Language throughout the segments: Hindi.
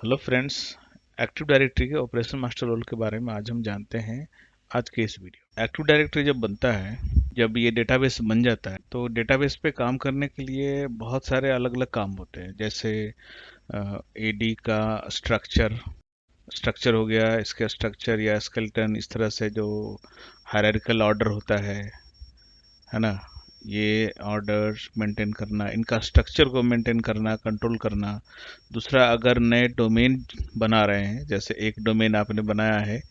Hello friends. एक्टिव डायरेक्टरी के ऑपरेशन मास्टर रोल के बारे में आज हम जानते हैं आज के इस वीडियो। एक्टिव डायरेक्टरी जब बनता है, जब ये डेटाबेस बन जाता है, तो डेटाबेस पे काम करने के लिए बहुत सारे अलग अलग काम होते हैं। जैसे एडी का स्ट्रक्चर स्ट्रक्चर हो गया, इसके स्ट्रक्चर या स्केलेटन, इस तरह से जो हायरार्किकल ऑर्डर होता है ना, ये ऑर्डर्स मेंटेन करना, इनका स्ट्रक्चर को मेंटेन करना, कंट्रोल करना। दूसरा, अगर नए डोमेन बना रहे हैं, जैसे एक डोमेन आपने बनाया है,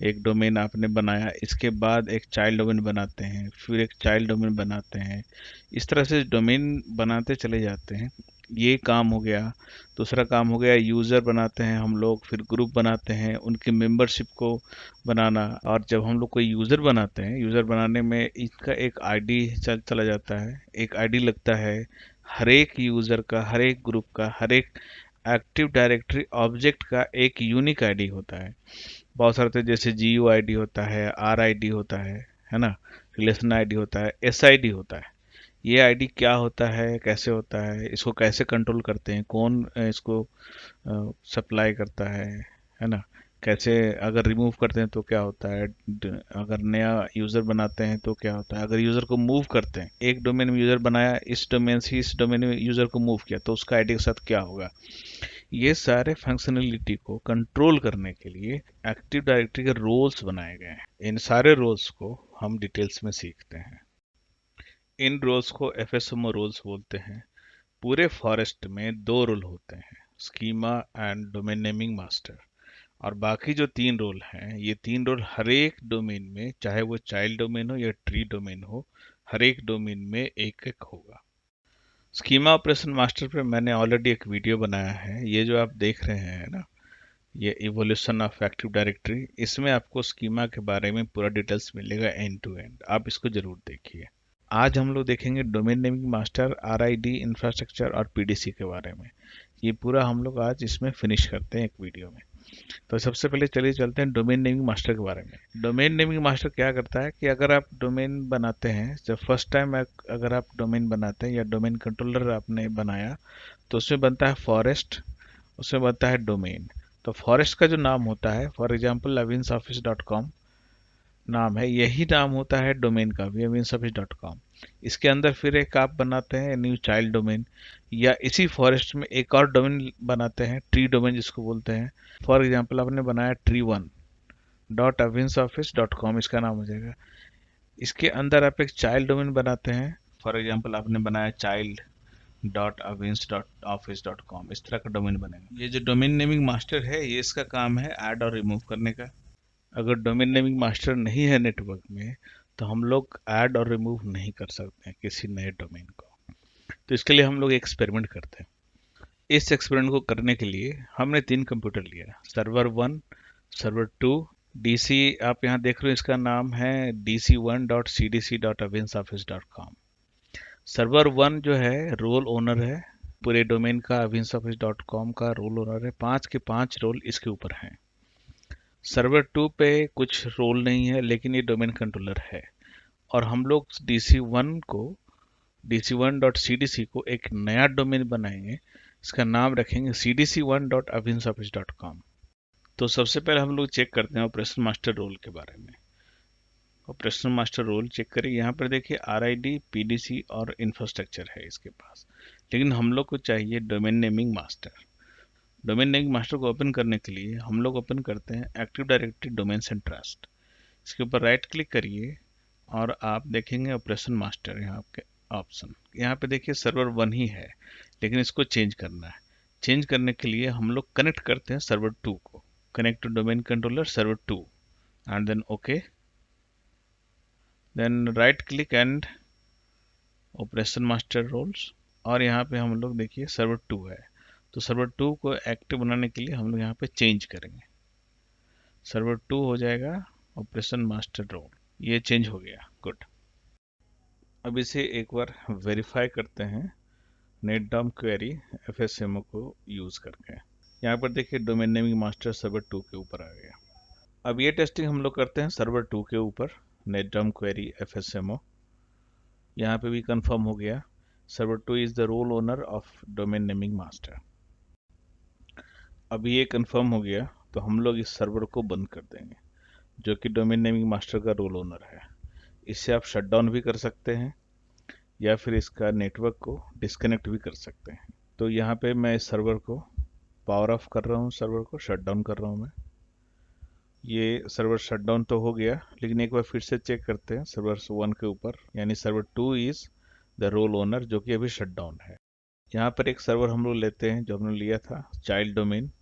एक डोमेन आपने बनाया, इसके बाद एक चाइल्ड डोमेन बनाते हैं, फिर एक चाइल्ड डोमेन बनाते हैं, इस तरह से डोमेन बनाते चले जाते हैं। ये काम हो गया। दूसरा काम हो गया, यूज़र बनाते हैं हम लोग, फिर ग्रुप बनाते हैं, उनकी मेंबरशिप को बनाना। और जब हम लोग कोई यूज़र बनाते हैं, यूज़र बनाने में इसका एक आईडी चला जाता है, एक आईडी लगता है। हर एक यूज़र का, हर एक ग्रुप का, हर एक एक्टिव डायरेक्टरी ऑब्जेक्ट का एक यूनिक आईडी होता है। बहुत सारे होते हैं, जैसे जी यू आई डी होता है, आर आई डी होता है ना, रिलेशन आईडी होता है, एस आई डी होता है। ये आईडी क्या होता है, कैसे होता है, इसको कैसे कंट्रोल करते हैं, कौन इसको सप्लाई करता है ना, कैसे अगर रिमूव करते हैं तो क्या होता है, अगर नया यूज़र बनाते हैं तो क्या होता है, अगर यूज़र को मूव करते हैं, एक डोमेन में यूज़र बनाया, इस डोमेन से इस डोमेन में यूज़र को मूव किया, तो उसका आईडी के साथ क्या होगा। ये सारे फंक्शनलिटी को कंट्रोल करने के लिए एक्टिव डायरेक्टरी के रोल्स बनाए गए हैं। इन सारे रोल्स को हम डिटेल्स में सीखते हैं। इन रोल्स को एफएसएमओ रोल्स बोलते हैं। पूरे फॉरेस्ट में दो रोल होते हैं, schema and domain naming master. और बाकी जो तीन रोल हैं, ये तीन रोल हर एक डोमेन में, चाहे वो चाइल्ड डोमेन हो या ट्री डोमेन हो, हर एक डोमेन में एक एक होगा। स्कीमा ऑपरेशन मास्टर पे मैंने ऑलरेडी एक वीडियो बनाया है। ये जो आप देख रहे हैं ना, ये इवोल्यूशन ऑफ एक्टिव डायरेक्टरी, इसमें आपको स्कीमा के बारे में पूरा डिटेल्स मिलेगा एंड टू एंड। आप इसको जरूर देखिए। आज हम लोग देखेंगे domain naming master, RID, infrastructure और पीडीसी के बारे में। ये पूरा हम लोग आज इसमें फिनिश करते हैं एक वीडियो में। तो सबसे पहले चलिए चलते हैं डोमेन नेमिंग मास्टर के बारे में। डोमेन नेमिंग मास्टर क्या करता है कि अगर आप डोमेन बनाते हैं, जब फर्स्ट टाइम अगर आप डोमेन बनाते हैं या डोमेन कंट्रोलर आपने बनाया, तो उसमें बनता है फॉरेस्ट, उसमें बनता है डोमेन। तो फॉरेस्ट का जो नाम होता है, फॉर एग्जाम्पल avinsoffice.com नाम है, यही नाम होता है डोमेन का भी, avinsoffice.com। इसके अंदर फिर एक आप बनाते हैं न्यू चाइल्ड डोमेन, या इसी फॉरेस्ट में एक और डोमेन बनाते हैं, ट्री डोमेन जिसको बोलते हैं। फॉर एग्जाम्पल आपने बनाया tree1.avinsoffice.com, इसका नाम हो जाएगा। इसके अंदर आप एक चाइल्ड डोमेन बनाते हैं, फॉर एग्जाम्पल आपने बनाया child.avins.office.com, इस तरह का डोमेन बनेगा। ये जो डोमेन नेमिंग मास्टर है, ये इसका काम है ऐड और रिमूव करने का। अगर डोमेन नेमिंग मास्टर नहीं है नेटवर्क में, तो हम लोग ऐड और रिमूव नहीं कर सकते हैं किसी नए डोमेन को। तो इसके लिए हम लोग एक्सपेरिमेंट करते हैं। इस एक्सपेरिमेंट को करने के लिए हमने तीन कंप्यूटर लिया, सर्वर 1, सर्वर 2, डीसी। आप यहाँ देख रहे हो, इसका नाम है dc1.cdc.avinsoffice.com। सर्वर 1 जो है, रोल ओनर है पूरे डोमेन का, avinsoffice.com का रोल ओनर है। 5 के 5 रोल इसके ऊपर हैं। सर्वर 2 पे कुछ रोल नहीं है, लेकिन ये डोमेन कंट्रोलर है। और हम लोग dc1.cdc को एक नया डोमेन बनाएंगे, इसका नाम रखेंगे cdc1.avinsoffice.com। तो सबसे पहले हम लोग चेक करते हैं ऑपरेशन मास्टर रोल के बारे में। ऑपरेशन मास्टर रोल चेक करें, यहाँ पर देखिए आरआईडी, पीडीसी और इंफ्रास्ट्रक्चर है इसके पास, लेकिन हम लोग को चाहिए domain naming master. Domain naming master को ओपन करने के लिए हम लोग ओपन करते हैं active directory domains and trust. इसके ऊपर राइट क्लिक करिए और आप देखेंगे ऑपरेशन मास्टर, यहाँ आपके ऑप्शन, यहाँ पे देखिए सर्वर 1 ही है, लेकिन इसको चेंज करना है। चेंज करने के लिए हम लोग कनेक्ट करते हैं सर्वर 2 को, connect to domain controller server 2, and then okay, then right click and operation master roles. और यहाँ पे हम लोग देखिए सर्वर 2 है, तो सर्वर 2 को एक्टिव बनाने के लिए हम लोग यहाँ पे चेंज करेंगे, सर्वर 2 हो जाएगा ऑपरेशन मास्टर रोल। ये चेंज हो गया, गुड। अब इसे एक बार वेरीफाई करते हैं नेटडॉम क्वेरी एफएसएमओ को यूज़ करके। यहाँ पर देखिए डोमेन नेमिंग मास्टर सर्वर 2 के ऊपर आ गया। अब ये टेस्टिंग हम लोग करते हैं सर्वर 2 के ऊपर, नेटडॉम क्वेरी एफएसएमओ। यहाँ पे भी कंफर्म हो गया, server 2 is the role owner of domain naming master. अभी ये कंफर्म हो गया तो हम लोग इस सर्वर को बंद कर देंगे, जो कि डोमेन नेमिंग मास्टर का रोल ओनर है। इससे आप शट डाउन भी कर सकते हैं या फिर इसका नेटवर्क को डिस्कनेक्ट भी कर सकते हैं। तो यहाँ पे मैं इस सर्वर को पावर ऑफ कर रहा हूँ, सर्वर को शट डाउन कर रहा हूँ मैं। ये सर्वर शट डाउन तो हो गया, लेकिन एक बार फिर से चेक करते हैं सर्वर 1 के ऊपर, यानी server 2 is the role owner, जो कि अभी शट डाउन है। यहाँ पर एक सर्वर हम लोग लेते हैं जो हमने लिया था, चाइल्ड डोमेन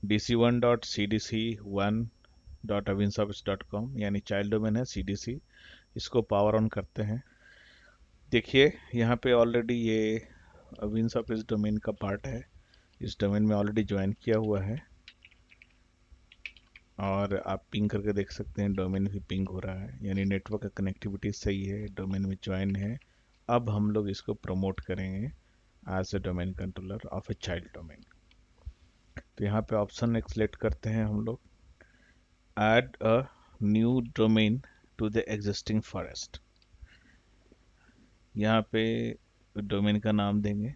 dc1.cdc1.avinsoffice.com, यानी चाइल्ड डोमेन है cdc। इसको पावर ऑन करते हैं। देखिए यहाँ पे ऑलरेडी ये विंस ऑफिस डोमेन का पार्ट है, इस डोमेन में ऑलरेडी ज्वाइन किया हुआ है और आप पिंग करके देख सकते हैं डोमेन भी पिंग हो रहा है, यानी नेटवर्क का कनेक्टिविटी सही है, डोमेन में ज्वाइन है। अब हम लोग इसको प्रमोट करेंगे as a domain controller of a child domain. तो यहाँ पे ऑप्शन एक सिलेक्ट करते हैं हम लोग, add a new domain to the existing forest. यहाँ पे डोमेन का नाम देंगे,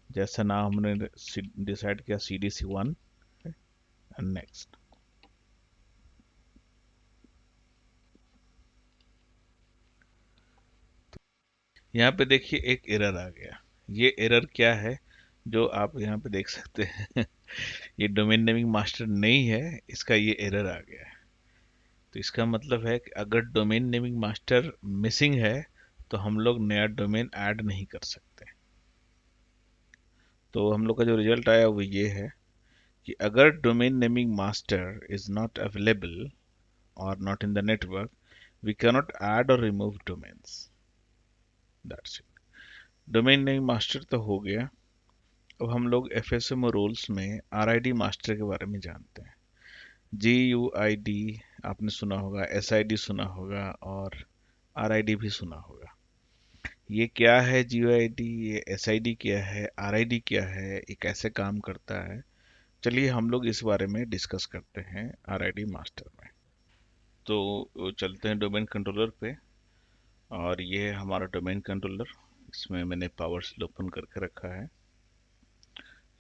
जैसा नाम हमने डिसाइड किया cdc1 एंड नेक्स्ट। यहाँ पे देखिए एक एरर आ गया। ये एरर क्या है जो आप यहाँ पे देख सकते हैं ये डोमेन नेमिंग मास्टर नहीं है, इसका ये एरर आ गया है। तो इसका मतलब है कि अगर डोमेन नेमिंग मास्टर मिसिंग है तो हम लोग नया डोमेन ऐड नहीं कर सकते। तो हम लोग का जो रिजल्ट आया वो ये है कि अगर domain naming master is not available और not in the network, we cannot add और remove domains. That's it. Domain name master तो हो गया। अब हम लोग FSMO रूल्स में RID मास्टर के बारे में जानते हैं। GUID आपने सुना होगा, SID सुना होगा और RID भी सुना होगा। ये क्या है GUID, ये SID क्या है, RID क्या है, ये कैसे काम करता है, चलिए हम लोग इस बारे में डिस्कस करते हैं RID मास्टर में। तो चलते हैं डोमेन कंट्रोलर पे, और ये है हमारा डोमेन कंट्रोलर। इसमें मैंने पावर ओपन करके रखा है।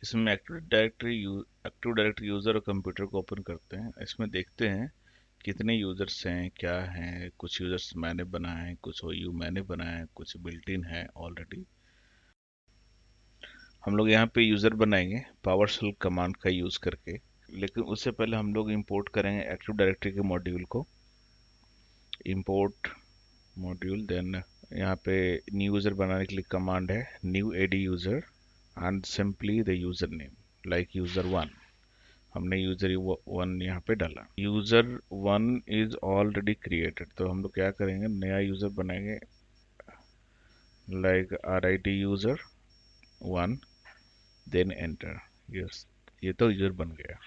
इसमें एक्टिव डायरेक्टरी यूज़र और कंप्यूटर को ओपन करते हैं। इसमें देखते हैं कितने यूज़र्स हैं, क्या हैं। कुछ यूज़र्स मैंने बनाए हैं, कुछ OU मैंने बनाए हैं, कुछ बिल्ट इन है ऑलरेडी। हम लोग यहाँ पे यूज़र बनाएंगे पावरशेल कमांड का यूज़ करके, लेकिन उससे पहले हम लोग इंपोर्ट करेंगे एक्टिव डायरेक्टरी के मॉड्यूल को। इंपोर्ट मॉड्यूल, देन यहाँ पे न्यू यूज़र बनाने के लिए कमांड है new AD user and simply the user name like यूज़र1। हमने यूज़र1 यहाँ पे डाला। यूज़र1 इज ऑलरेडी क्रिएटेड, तो हम लोग क्या करेंगे, नया यूज़र बनाएंगे लाइक RID यूज़र1, देन एंटर। यस, ये तो यूज़र बन गया।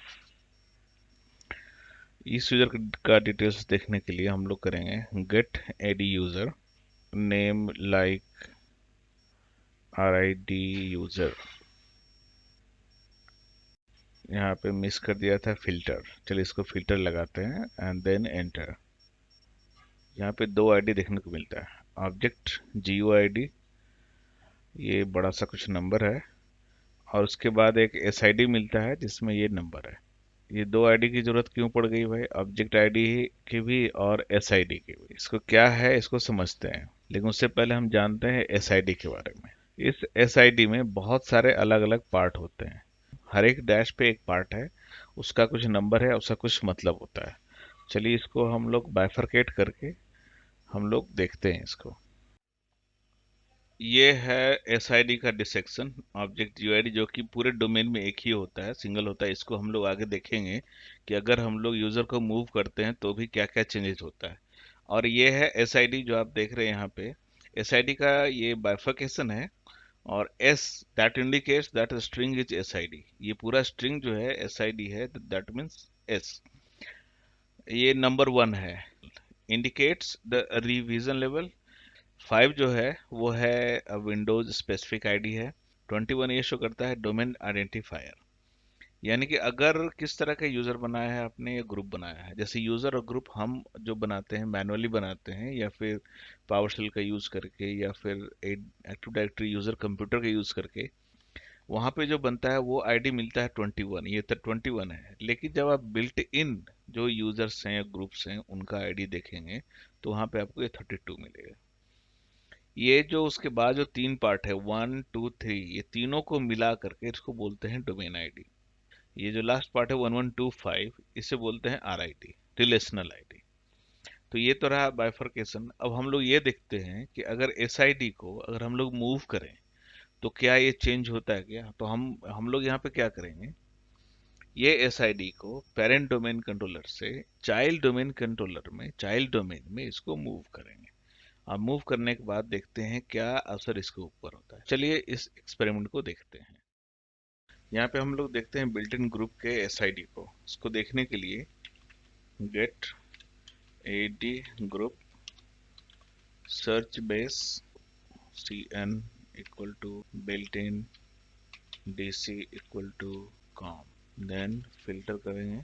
इस यूज़र का डिटेल्स देखने के लिए हम लोग करेंगे get AD user, name like RID user. यहाँ पे मिस कर दिया था फिल्टर, चलिए इसको फिल्टर लगाते हैं एंड देन एंटर। यहाँ पे दो आईडी देखने को मिलता है, ऑब्जेक्ट GUID, ये बड़ा सा कुछ नंबर है, और उसके बाद एक SID मिलता है जिसमें ये नंबर है। ये दो आईडी की जरूरत क्यों पड़ गई भाई, ऑब्जेक्ट आईडी की भी और SID की भी। इसको क्या है इसको समझते हैं, लेकिन उससे पहले हम जानते हैं SID के बारे में। इस SID में बहुत सारे अलग अलग पार्ट होते हैं, हर एक डैश पे एक पार्ट है, उसका कुछ नंबर है, उसका कुछ मतलब होता है। चलिए इसको हम लोग बाइफरकेट करके हम लोग देखते हैं इसको। ये है SID का डिसेक्शन, ऑब्जेक्ट GUID, जो कि पूरे डोमेन में एक ही होता है, सिंगल होता है। इसको हम लोग आगे देखेंगे कि अगर हम लोग यूज़र को मूव करते हैं तो भी क्या क्या चेंजेस होता है। और ये है SID जो आप देख रहे हैं यहाँ पे, SID का ये बाइफरकेशन है। और S that indicates that string is SID, ये पूरा स्ट्रिंग जो है SID है, दैट मीन्स S। ये नंबर 1 है, इंडिकेट्स द रिवीजन लेवल। 5 जो है वो है विंडोज स्पेसिफिक आईडी है। 21 ये शो करता है डोमेन आइडेंटिफायर, यानी कि अगर किस तरह का यूज़र बनाया है आपने या ग्रुप बनाया है। जैसे यूज़र और ग्रुप हम जो बनाते हैं मैनुअली बनाते हैं, या फिर पावरशेल का यूज़ करके, या फिर एक्टिव डायरेक्टरी यूज़र कंप्यूटर का यूज़ करके, वहाँ पे जो बनता है वो आईडी मिलता है 21, ये तो 21 है। लेकिन जब आप बिल्ट इन जो यूजर्स हैं या ग्रुप्स हैं उनका आईडी देखेंगे तो वहाँ पे आपको ये 32 मिलेगा। ये जो उसके बाद जो तीन पार्ट है 1 2 3, ये तीनों को मिला करके इसको बोलते हैं डोमेन आईडी। ये जो लास्ट पार्ट है 1125, इसे बोलते हैं आरआईडी, रिलेशनल आईडी। तो ये तो रहा बाइफरकेशन। अब हम लोग ये देखते हैं कि अगर एसआईडी को अगर हम लोग मूव करें तो क्या ये चेंज होता है क्या। तो हम लोग यहाँ पे क्या करेंगे, ये एसआईडी को पेरेंट डोमेन कंट्रोलर से चाइल्ड डोमेन में इसको मूव करेंगे। अब मूव करने के बाद देखते हैं क्या असर इसके ऊपर होता है। चलिए इस एक्सपेरिमेंट को देखते हैं। यहाँ पे हम लोग देखते हैं बिल्ट इन ग्रुप के एसआईडी को। इसको देखने के लिए get AD group search base cn equal to built in dc equal to com, then filter करेंगे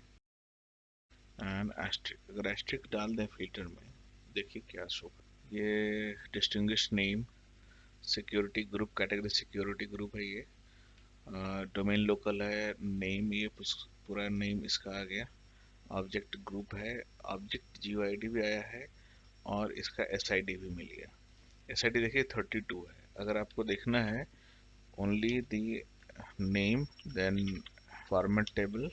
एंड एस्ट्रिक। अगर एस्ट्रिक डाल दें फिल्टर में, देखिए क्या शो। ये distinguish name security group, category security group है। ये डोमेन लोकल है, नेम ये पूरा नेम इसका आ गया। ऑब्जेक्ट ग्रुप है, ऑब्जेक्ट जीओआईडी भी आया है और इसका एसआईडी भी मिल गया। एसआईडी देखिए 32 है। अगर आपको देखना है only the name, then format table,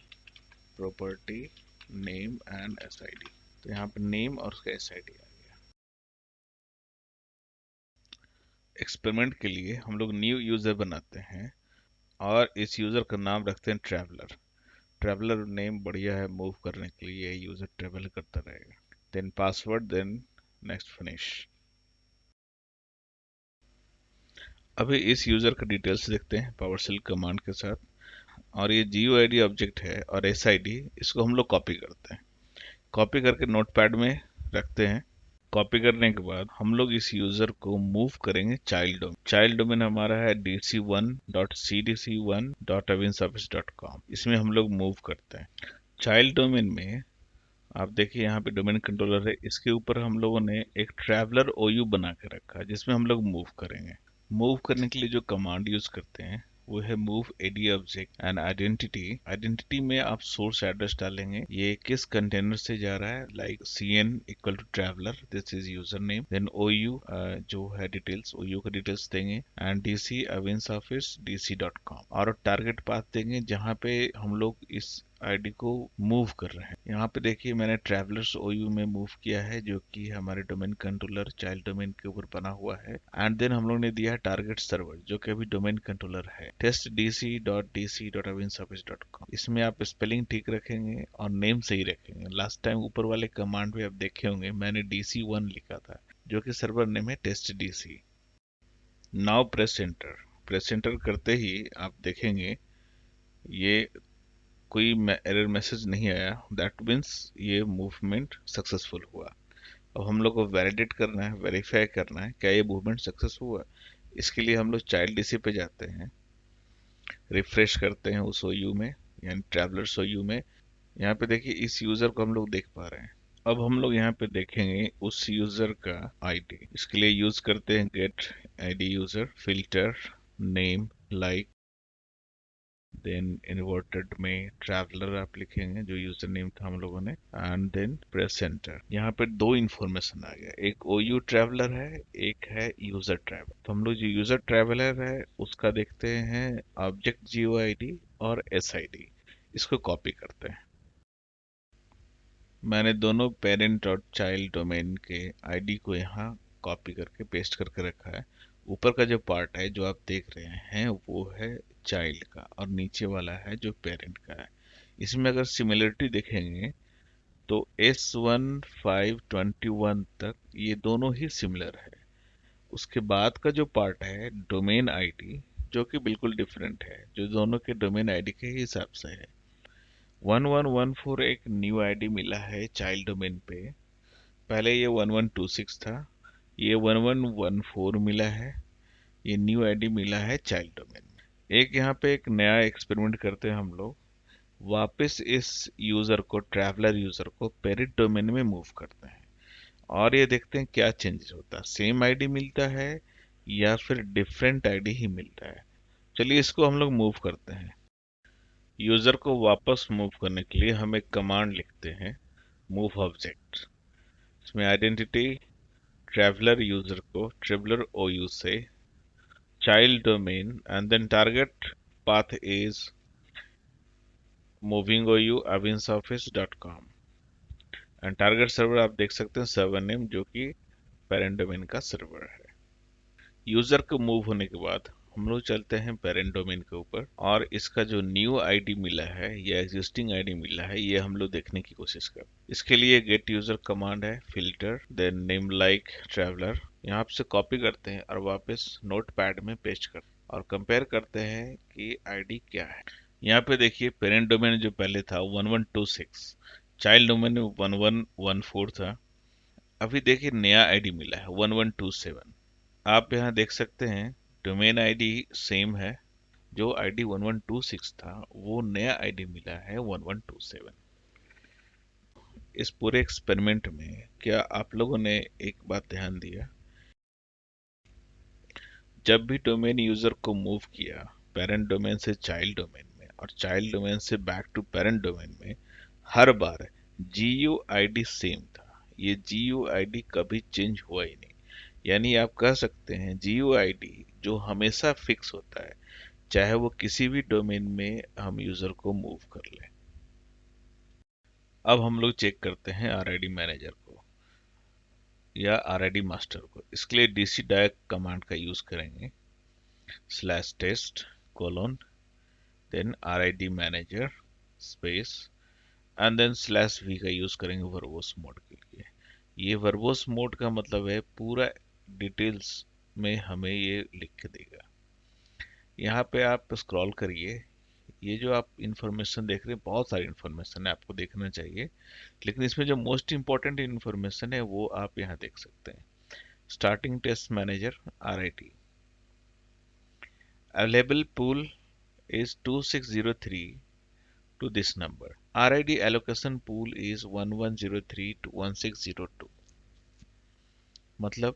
property, name and SID, तो यहाँ पे नेम और उसका एसआईडी आ गया। एक्सपेरिमेंट के लिए हम लोग न्यू यूजर बनाते हैं और इस यूजर का नाम रखते हैं ट्रैवलर। ट्रैवलर नेम बढ़िया है मूव करने के लिए, ये यूजर ट्रैवल करता रहेगा। Then password, then next finish. अभी इस यूजर का डिटेल्स देखते हैं पावरशेल कमांड के साथ। और ये जीयूआईडी ऑब्जेक्ट है और एसआईडी, इसको हम लोग कॉपी करते हैं। कॉपी करके नोटपैड में रखते हैं। कॉपी करने के बाद हम लोग इस यूजर को मूव करेंगे चाइल्ड डोमेन। चाइल्ड डोमेन हमारा है dc1.cdc1.avinsoffice.com, इसमें हम लोग मूव करते हैं। चाइल्ड डोमेन में आप देखिए यहाँ पे डोमेन कंट्रोलर है, इसके ऊपर हम लोगों ने एक ट्रैवलर ओयू बना के रखा है जिसमें हम लोग मूव करेंगे। मूव करने के लिए जो कमांड यूज करते हैं वो है move AD object and identity. Identity में आप सोर्स एड्रेस डालेंगे, ये किस कंटेनर से जा रहा है, like cn equal to traveller, this is user name. Then OU जो है डिटेल्स, ओयू का डिटेल्स देंगे एंड डीसी अविंस ऑफिस dc.com, और टारगेट पाथ देंगे जहाँ पे हम लोग इस आईडी को मूव कर रहे हैं। यहाँ पे देखिए मैंने ट्रैवलर्स ओयू में मूव किया है जो कि हमारे डोमेन कंट्रोलर चाइल्ड डोमेन के ऊपर बना हुआ है। एंड देन हम लोग ने दिया है टारगेट सर्वर जो कि अभी डोमेन कंट्रोलर है, testdc.dc.avinsoffice.com। इसमें आप स्पेलिंग ठीक रखेंगे और नेम सही रखेंगे। लास्ट टाइम ऊपर वाले कमांड में आप देखे होंगे मैंने dc1 लिखा था जो कि सर्वर नेम है testdc। Now press enter. Press enter करते ही आप देखेंगे ये कोई एरर मैसेज नहीं आया, दैट मीन्स ये मूवमेंट सक्सेसफुल हुआ। अब हम लोग को वैलिडेट करना है, वेरीफाई करना है क्या ये मूवमेंट सक्सेस हुआ। इसके लिए हम लोग चाइल्ड डीसी पे जाते हैं, रिफ्रेश करते हैं उस ओयू में, यानी ट्रैवलर्स ओयू में। यहाँ पे देखिए इस यूजर को हम लोग देख पा रहे हैं। अब हम लोग यहाँ पे देखेंगे उस यूजर का आईडी। इसके लिए यूज करते हैं get ID user, filter name like, then inverted में ट्रैवलर आप लिखेंगे जो यूजर नेम था हम लोगों ने, एंड देन प्रेस एंटर। यहाँ पे दो इन्फॉर्मेशन आ गया, एक ओयू ट्रैवलर है, एक है यूजर ट्रैवलर। तो हम लोग जो यूजर ट्रैवलर है उसका देखते हैं ऑब्जेक्ट जीओआईडी और एसआईडी, इसको कॉपी करते हैं। मैंने दोनों पेरेंट और चाइल्ड डोमेन के आईडी को यहाँ कॉपी करके पेस्ट करके रखा है। ऊपर का जो पार्ट है जो आप देख रहे हैं वो है चाइल्ड का और नीचे वाला है जो पेरेंट का है। इसमें अगर सिमिलरिटी देखेंगे तो S1521 तक ये दोनों ही सिमिलर है। उसके बाद का जो पार्ट है डोमेन आईडी जो कि बिल्कुल डिफरेंट है, जो दोनों के डोमेन आईडी के हिसाब से है। 1114 एक न्यू आईडी मिला है चाइल्ड डोमेन पे, पहले ये 1126 था, ये 1114 मिला है, ये न्यू आईडी मिला है चाइल्ड डोमेन में। एक यहाँ पे एक नया एक्सपेरिमेंट करते हैं हम लोग, वापस इस यूजर को, ट्रैवलर यूजर को पेरेंट डोमेन में मूव करते हैं और ये देखते हैं क्या चेंजेस होता है, सेम आईडी मिलता है या फिर डिफरेंट आईडी ही मिलता है। चलिए इसको हम लोग मूव करते हैं। यूजर को वापस मूव करने के लिए हम एक कमांड लिखते हैं, मूव ऑब्जेक्ट। इसमें आइडेंटिटी ट्रैवलर यूजर को ट्रैवलर OU से child domain and then target path is moving OU avinsoffice.com and target server आप देख सकते हैं सर्वर नेम, जो कि पेरेंट डोमेन का सर्वर है। यूजर को मूव होने के बाद हम लोग चलते हैं पेरेंट डोमेन के ऊपर, और इसका जो न्यू आईडी मिला है या एग्जिस्टिंग आईडी मिला है ये हम लोग देखने की कोशिश कर। इसके लिए गेट यूजर कमांड है, filter then name like traveller, यहाँ से कॉपी करते हैं और वापस नोट पैड में पेस्ट कर और कंपेयर करते हैं कि आईडी क्या है। यहाँ पे देखिए पेरेंट डोमेन जो पहले था 1126, चाइल्ड डोमेन 1114 था। अभी देखिए नया आईडी मिला है 1127। आप यहाँ देख सकते हैं डोमेन आईडी सेम है, जो आईडी 1126 था वो नया आईडी मिला है 1127। इस पूरे एक्सपेरिमेंट में क्या आप लोगों ने एक बात ध्यान दिया, जब भी डोमेन यूजर को मूव किया पेरेंट डोमेन से चाइल्ड डोमेन में और चाइल्ड डोमेन से बैक टू पेरेंट डोमेन में, हर बार GUID सेम था। ये GUID कभी चेंज हुआ ही नहीं। यानी आप कह सकते हैं GUID जो हमेशा फिक्स होता है, चाहे वो किसी भी डोमेन में हम यूजर को मूव कर लें। अब हम लोग चेक करते हैं RID मैनेजर को या RID मास्टर को। इसके लिए DC डायरेक्ट कमांड का यूज करेंगे, /test: then RID manager space and then /v का यूज करेंगे वर्बोस मोड के लिए। ये वर्बोस मोड का मतलब है पूरा डिटेल्स में हमें ये लिख के देगा। यहाँ पे आप स्क्रॉल करिए, ये जो आप इंफॉर्मेशन देख रहे हैं बहुत सारी इंफॉर्मेशन है, आपको देखना चाहिए, लेकिन इसमें जो मोस्ट इंपॉर्टेंट इंफॉर्मेशन है वो आप यहाँ देख सकते हैं। Starting test manager RID available pool is 2603 to this number. RID allocation pool is 1103 to 1602। मतलब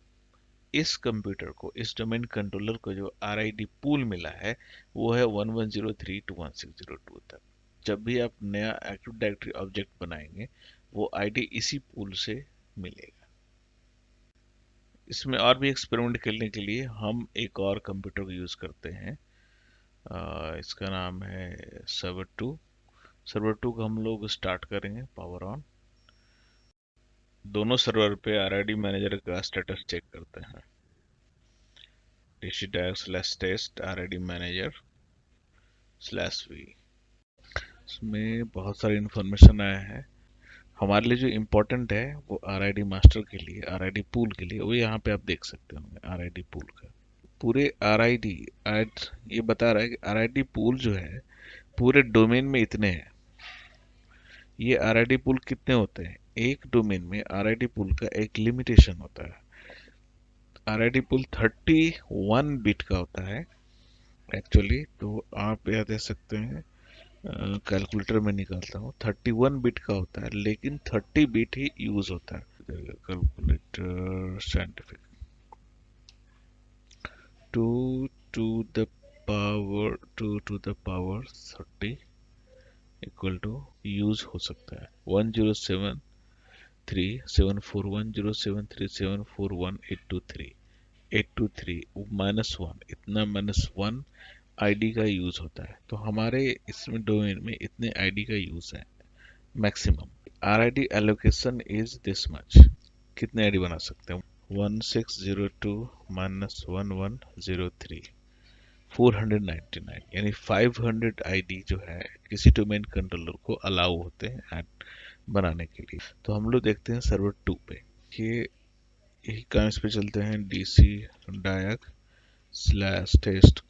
इस कंप्यूटर को, इस डोमेन कंट्रोलर को जो RID पूल मिला है वो है 1103 टू 1602 तक। जब भी आप नया एक्टिव डायरेक्टरी ऑब्जेक्ट बनाएंगे वो आईडी इसी पूल से मिलेगा। इसमें और भी एक्सपेरिमेंट करने के लिए हम एक और कंप्यूटर को यूज करते हैं, इसका नाम है सर्वर 2। सर्वर 2 को हम लोग स्टार्ट करेंगे, पावर ऑन। दोनों सर्वर पे RID मैनेजर का स्टेटस चेक करते हैं, DC-test RID मैनेजर /v। इसमें बहुत सारी इंफॉर्मेशन आया है। हमारे लिए जो इम्पोर्टेंट है वो RID मास्टर के लिए, RID पूल के लिए, वो यहाँ पे आप देख सकते होंगे RID पूल का। पूरे RID आज ये बता रहा है कि RID पूल जो है पूरे डोमेन में इतने हैं। ये RID पूल कितने होते हैं, एक डोमेन में RID पूल का एक लिमिटेशन होता है। RID पूल 31 बिट का होता है एक्चुअली, तो आप यह देख सकते हैं, कैलकुलेटर में निकालता हूँ, 31 बिट का होता है लेकिन 30 बिट ही यूज होता है। Calculator scientific 2 to the power 30 equal to use हो सकता है 1073741073741823 823 -1, इतना -1 आईडी का यूज होता है। तो हमारे इसमें डोमेन में इतने आईडी का यूज है maximum. RID allocation is this much. कितने आईडी बना सकते हैं, 1602 -1103 499, यानी 500 आईडी जो है किसी डोमेन कंट्रोलर को अलाउ होते हैं ऐड बनाने के लिए। तो हम लोग देखते हैं सर्वर 2 पे कि यही काम, इस पे चलते हैं DC डायक /test: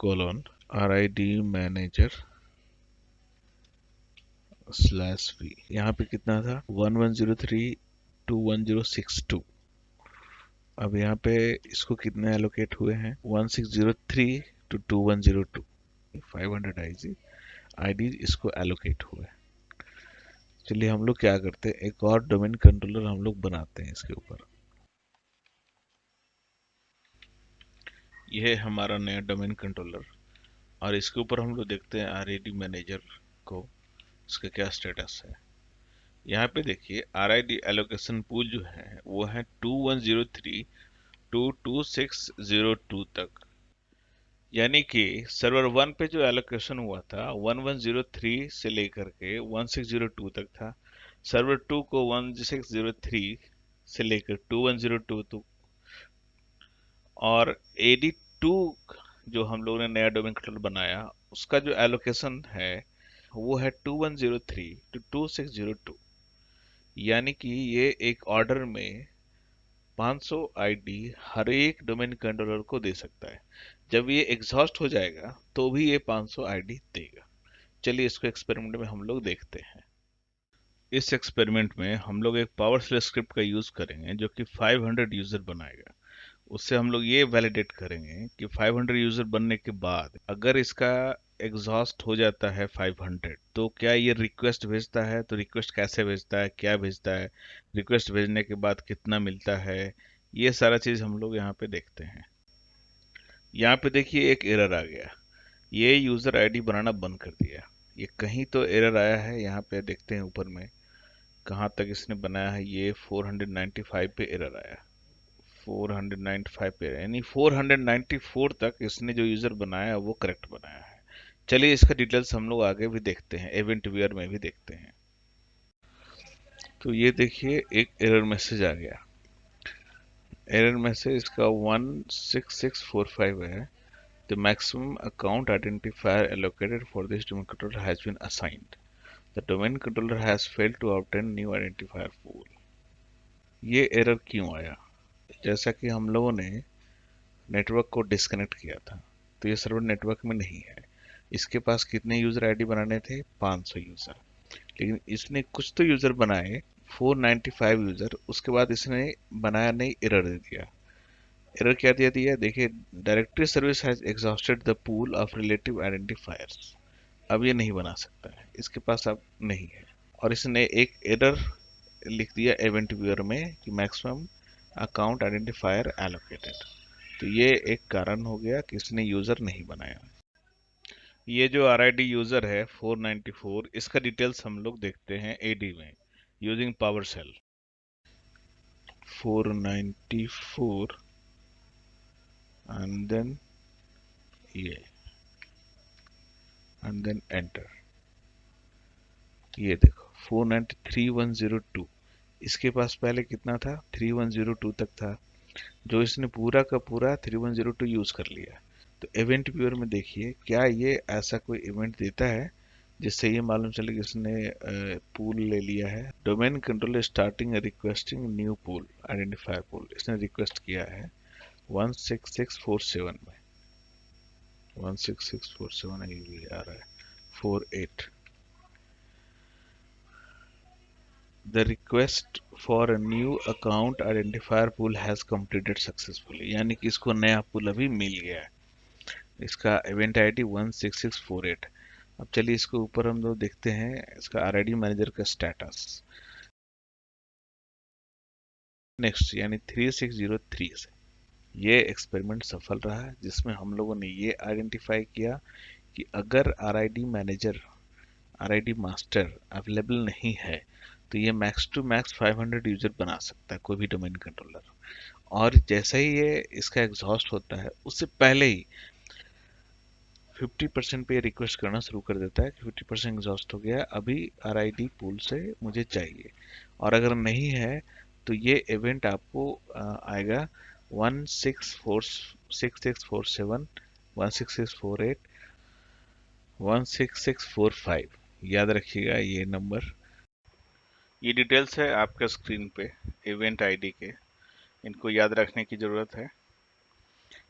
RID manager /v। यहाँ पे कितना था 1103 to 1062। अब यहाँ पे इसको कितने एलोकेट हुए हैं 1603 to 2102, 500 आईडी इसको एलोकेट हुए। चलिए हम लोग क्या करते हैं, एक और डोमेन कंट्रोलर हम लोग बनाते हैं इसके ऊपर। यह है हमारा नया डोमेन कंट्रोलर और इसके ऊपर हम लोग देखते हैं आरआईडी मैनेजर को, इसका क्या स्टेटस है। यहाँ पे देखिए आरआईडी एलोकेशन पूल जो है वो है 2103 टू 2602 तक, यानी कि सर्वर 1 पे जो एलोकेशन हुआ था 1103 से लेकर के 1602 तक था। सर्वर 2 को 1603 से लेकर 2102 तक, और एडी 2 जो हम लोगों ने नया डोमेन कंट्रोलर बनाया उसका जो एलोकेशन है वो है 2103 टू 2602, यानी कि ये एक ऑर्डर में 500 आईडी हर एक डोमेन कंट्रोलर को दे सकता है। जब ये एग्जॉस्ट हो जाएगा तो भी ये 500 आईडी देगा। चलिए इसको एक्सपेरिमेंट में हम लोग देखते हैं। इस एक्सपेरिमेंट में हम लोग एक पावर शेल स्क्रिप्ट का यूज करेंगे जो कि 500 यूजर बनाएगा। उससे हम लोग ये वैलिडेट करेंगे कि 500 यूजर बनने के बाद अगर इसका एग्जॉस्ट हो जाता है 500 तो क्या ये रिक्वेस्ट भेजता है, तो रिक्वेस्ट कैसे भेजता है, क्या भेजता है, रिक्वेस्ट भेजने के बाद कितना मिलता है, ये सारा चीज हम लोग यहाँ पे देखते हैं। यहाँ पे देखिए एक एरर आ गया, ये यूजर आईडी बनाना बंद कर दिया। ये कहीं तो एरर आया है, यहाँ पे देखते हैं ऊपर में कहाँ तक इसने बनाया है। ये 495 पे एरर आया, 495 पे, यानी 494 तक इसने जो यूजर बनाया वो करेक्ट बनाया है। चलिए इसका डिटेल्स हम लोग आगे भी देखते हैं, इवेंट वेयर में भी देखते हैं। तो ये देखिए एक एरर मैसेज आ गया। एरर मैसेज इसका 16645 है। The maximum account identifier allocated for this domain controller has been assigned, the domain controller has failed to obtain new identifier pool. ये एरर क्यों आया? जैसा कि हम लोगों ने नेटवर्क को डिस्कनेक्ट किया था, तो ये सर्वर नेटवर्क में नहीं है। इसके पास कितने यूजर आईडी बनाने थे? 500 यूजर, लेकिन इसने कुछ तो यूजर बनाए 495 यूजर, उसके बाद इसने बनाया नहीं, एरर दे दिया। एरर क्या दे दिया देखिए, directory service has exhausted the pool of relative identifiers. अब ये नहीं बना सकता है, इसके पास अब नहीं है। और इसने एक एरर लिख दिया इवेंट व्यूअर में कि मैक्सिमम अकाउंट आइडेंटिफायर एलोकेटेड। तो ये एक कारण हो गया कि इसने यूजर नहीं बनाया। ये जो आरआईडी यूजर है 494, इसका डिटेल्स हम लोग देखते हैं एडी में using PowerShell. 494 and then ये एंड देन एंटर। ये देखो 493102, इसके पास पहले कितना था? 3102 तक था, जो इसने पूरा का पूरा 3102 यूज कर लिया। तो इवेंट व्यूअर में देखिए क्या ये ऐसा कोई इवेंट देता है जिससे ये मालूम चले कि इसने पूल ले लिया है। Domain controller starting requesting new pool identifier pool, इसने रिक्वेस्ट किया है 16647 में, 16647 आ रहा है 48। The request for a new account identifier pool has completed successfully, यानी कि इसको नया पुल अभी मिल गया है। इसका इवेंट आईडी 16648। अब चलिए इसके ऊपर हम लोग देखते हैं इसका आरआईडी मैनेजर का स्टेटस। नेक्स्ट यानी 3603 से ये एक्सपेरिमेंट सफल रहा है, जिसमें हम लोगों ने ये आइडेंटिफाई किया कि अगर RID manager, RID master available नहीं है तो ये मैक्स टू मैक्स 500 यूजर बना सकता है कोई भी डोमेन कंट्रोलर। और जैसे ही ये इसका एग्जॉस्ट होता है उससे पहले ही 50% पे रिक्वेस्ट करना शुरू कर देता है कि 50% एग्जॉस्ट हो गया, अभी आरआईडी पूल से मुझे चाहिए। और अगर नहीं है तो ये इवेंट आपको आएगा 16647 16648 16645। याद रखिएगा ये नंबर। ये डिटेल्स है आपका स्क्रीन पे इवेंट आईडी के, इनको याद रखने की ज़रूरत है।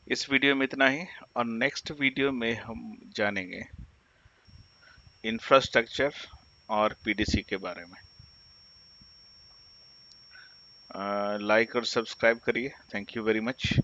इस वीडियो में इतना ही, और नेक्स्ट वीडियो में हम जानेंगे इंफ्रास्ट्रक्चर और पीडीसी के बारे में। लाइक और सब्सक्राइब करिए। Thank you very much.